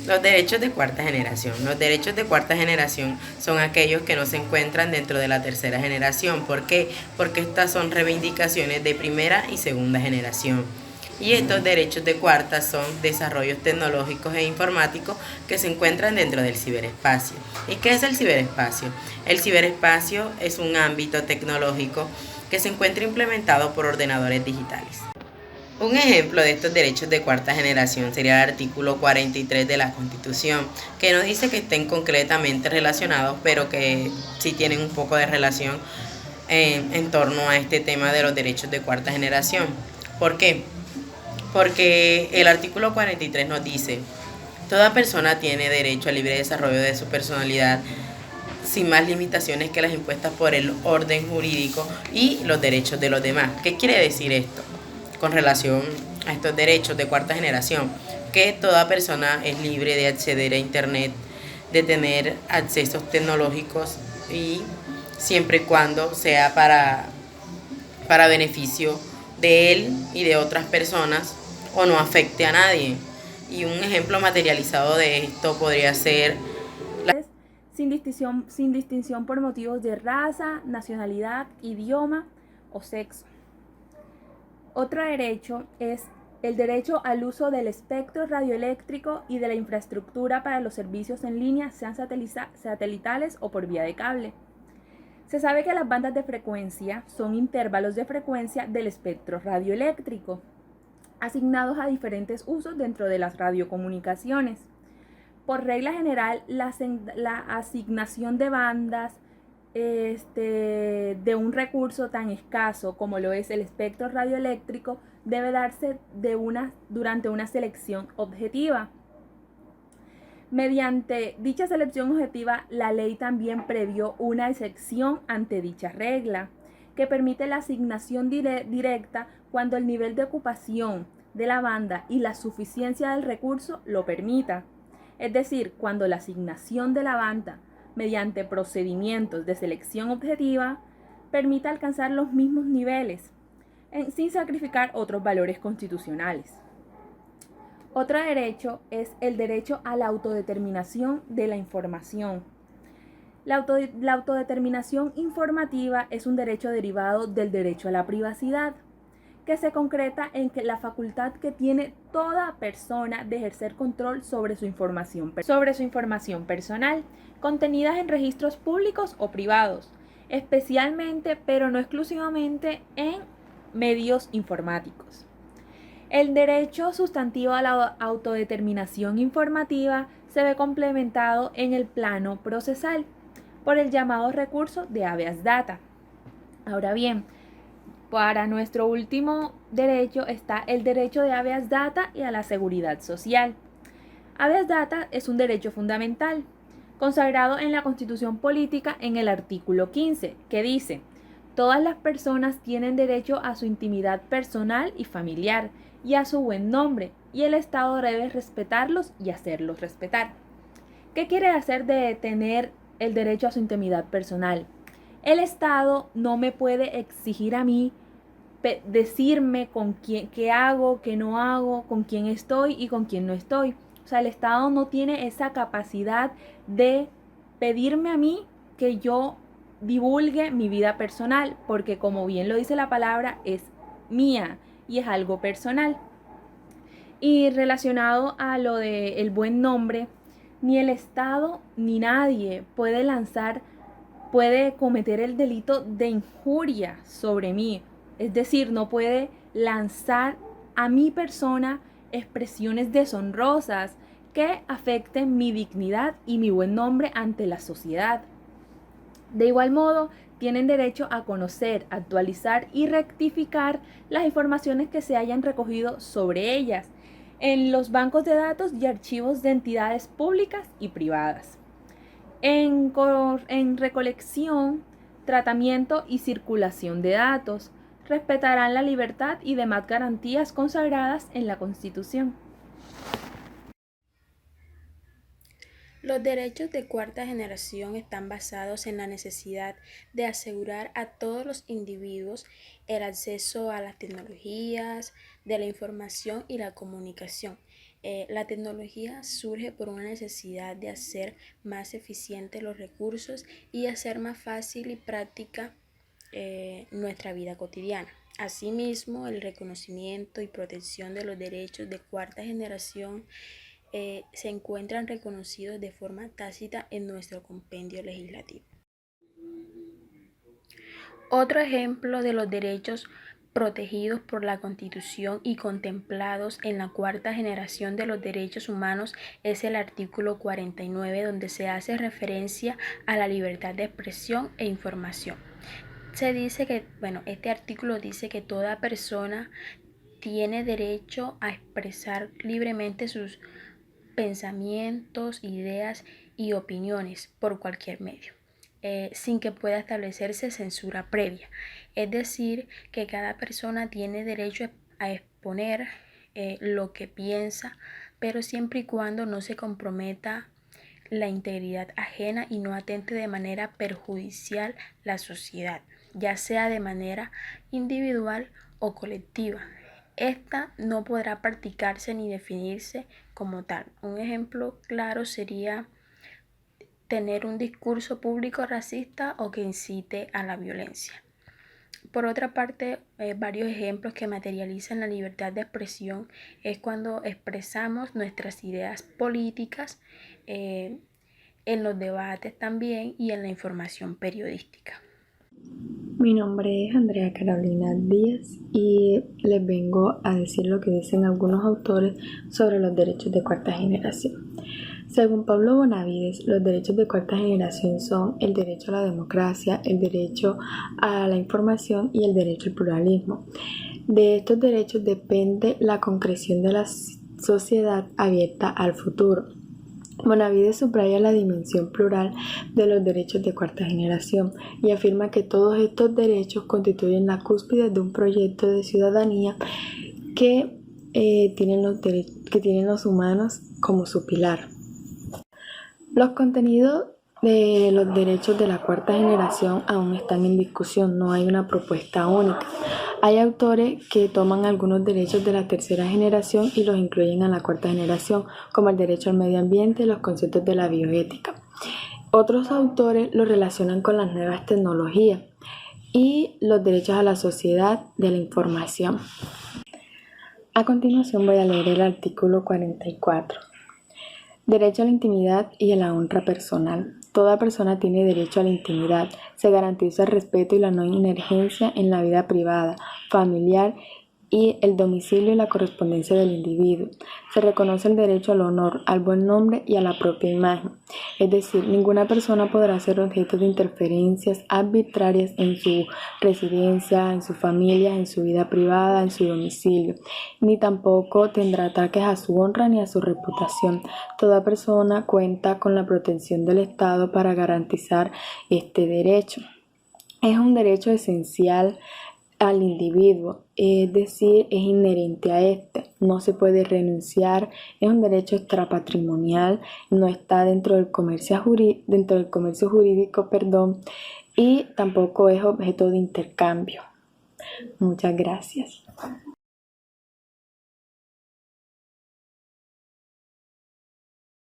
Los derechos de cuarta generación. Los derechos de cuarta generación son aquellos que no se encuentran dentro de la tercera generación. ¿Por qué? Porque estas son reivindicaciones de primera y segunda generación. Y estos derechos de cuarta son desarrollos tecnológicos e informáticos que se encuentran dentro del ciberespacio. ¿Y qué es el ciberespacio? El ciberespacio es un ámbito tecnológico que se encuentra implementado por ordenadores digitales. Un ejemplo de estos derechos de cuarta generación sería el artículo 43 de la Constitución, que no dice que estén concretamente relacionados, pero que sí tienen un poco de relación en torno a este tema de los derechos de cuarta generación. ¿Por qué? Porque el artículo 43 nos dice, toda persona tiene derecho al libre desarrollo de su personalidad sin más limitaciones que las impuestas por el orden jurídico y los derechos de los demás. ¿Qué quiere decir esto con relación a estos derechos de cuarta generación? Que toda persona es libre de acceder a Internet, de tener accesos tecnológicos y siempre y cuando sea para beneficio de él y de otras personas o no afecte a nadie. Y un ejemplo materializado de esto podría ser sin distinción por motivos de raza, nacionalidad, idioma o sexo. Otro derecho es el derecho al uso del espectro radioeléctrico y de la infraestructura para los servicios en línea, sean satelitales o por vía de cable. Se sabe que las bandas de frecuencia son intervalos de frecuencia del espectro radioeléctrico, asignados a diferentes usos dentro de las radiocomunicaciones. Por regla general, la asignación de bandas de un recurso tan escaso como lo es el espectro radioeléctrico debe darse durante una selección objetiva. Mediante dicha selección objetiva, la ley también previó una excepción ante dicha regla, que permite la asignación directa cuando el nivel de ocupación de la banda y la suficiencia del recurso lo permita. Es decir, cuando la asignación de la banda mediante procedimientos de selección objetiva permita alcanzar los mismos niveles, sin sacrificar otros valores constitucionales. Otro derecho es el derecho a la autodeterminación de la información. La autodeterminación informativa es un derecho derivado del derecho a la privacidad, que se concreta en que la facultad que tiene toda persona de ejercer control sobre su información personal, contenidas en registros públicos o privados, especialmente, pero no exclusivamente, en medios informáticos. El derecho sustantivo a la autodeterminación informativa se ve complementado en el plano procesal por el llamado recurso de habeas data. Ahora bien, para nuestro último derecho está el derecho de habeas data y a la seguridad social. Habeas data es un derecho fundamental, consagrado en la Constitución Política en el artículo 15, que dice: todas las personas tienen derecho a su intimidad personal y familiar y a su buen nombre, y el Estado debe respetarlos y hacerlos respetar. ¿Qué quiere hacer de tener el derecho a su intimidad personal? El Estado no me puede exigir a mí decirme con quién, qué hago, qué no hago, con quién estoy y con quién no estoy. O sea, el Estado no tiene esa capacidad de pedirme a mí que yo divulgue mi vida personal, porque como bien lo dice la palabra, es mía y es algo personal. Y relacionado a lo del buen nombre, ni el Estado ni nadie puede cometer el delito de injuria sobre mí. Es decir, no puede lanzar a mi persona expresiones deshonrosas que afecten mi dignidad y mi buen nombre ante la sociedad. De igual modo, tienen derecho a conocer, actualizar y rectificar las informaciones que se hayan recogido sobre ellas en los bancos de datos y archivos de entidades públicas y privadas. En recolección, tratamiento y circulación de datos, respetarán la libertad y demás garantías consagradas en la Constitución. Los derechos de cuarta generación están basados en la necesidad de asegurar a todos los individuos el acceso a las tecnologías, de la información y la comunicación, La tecnología surge por una necesidad de hacer más eficientes los recursos y hacer más fácil y práctica nuestra vida cotidiana. Asimismo, el reconocimiento y protección de los derechos de cuarta generación se encuentran reconocidos de forma tácita en nuestro compendio legislativo. Otro ejemplo de los derechos protegidos por la Constitución y contemplados en la cuarta generación de los derechos humanos es el artículo 49, donde se hace referencia a la libertad de expresión e información. Se dice que, este artículo dice que toda persona tiene derecho a expresar libremente sus pensamientos, ideas y opiniones por cualquier medio, sin que pueda establecerse censura previa. Es decir, que cada persona tiene derecho a exponer lo que piensa, pero siempre y cuando no se comprometa la integridad ajena y no atente de manera perjudicial la sociedad, ya sea de manera individual o colectiva. Esta no podrá practicarse ni definirse como tal. Un ejemplo claro sería tener un discurso público racista o que incite a la violencia. Por otra parte, varios ejemplos que materializan la libertad de expresión es cuando expresamos nuestras ideas políticas en los debates también y en la información periodística. Mi nombre es Andrea Carolina Díaz y les vengo a decir lo que dicen algunos autores sobre los derechos de cuarta generación. Según Pablo Bonavides, los derechos de cuarta generación son el derecho a la democracia, el derecho a la información y el derecho al pluralismo. De estos derechos depende la concreción de la sociedad abierta al futuro. Bonavides subraya la dimensión plural de los derechos de cuarta generación y afirma que todos estos derechos constituyen la cúspide de un proyecto de ciudadanía que tienen los humanos como su pilar. Los contenidos de los derechos de la cuarta generación aún están en discusión, no hay una propuesta única. Hay autores que toman algunos derechos de la tercera generación y los incluyen en la cuarta generación, como el derecho al medio ambiente y los conceptos de la bioética. Otros autores los relacionan con las nuevas tecnologías y los derechos a la sociedad de la información. A continuación voy a leer el artículo 44. Derecho a la intimidad y a la honra personal. Toda persona tiene derecho a la intimidad. Se garantiza el respeto y la no injerencia en la vida privada, familiar y el domicilio y la correspondencia del individuo. Se reconoce el derecho al honor, al buen nombre y a la propia imagen. Es decir, ninguna persona podrá ser objeto de interferencias arbitrarias en su residencia, en su familia, en su vida privada, en su domicilio, ni tampoco tendrá ataques a su honra ni a su reputación. Toda persona cuenta con la protección del Estado para garantizar este derecho. Es un derecho esencial al individuo, es decir, es inherente a este, no se puede renunciar, es un derecho extrapatrimonial, no está dentro del comercio jurídico, y tampoco es objeto de intercambio. Muchas gracias.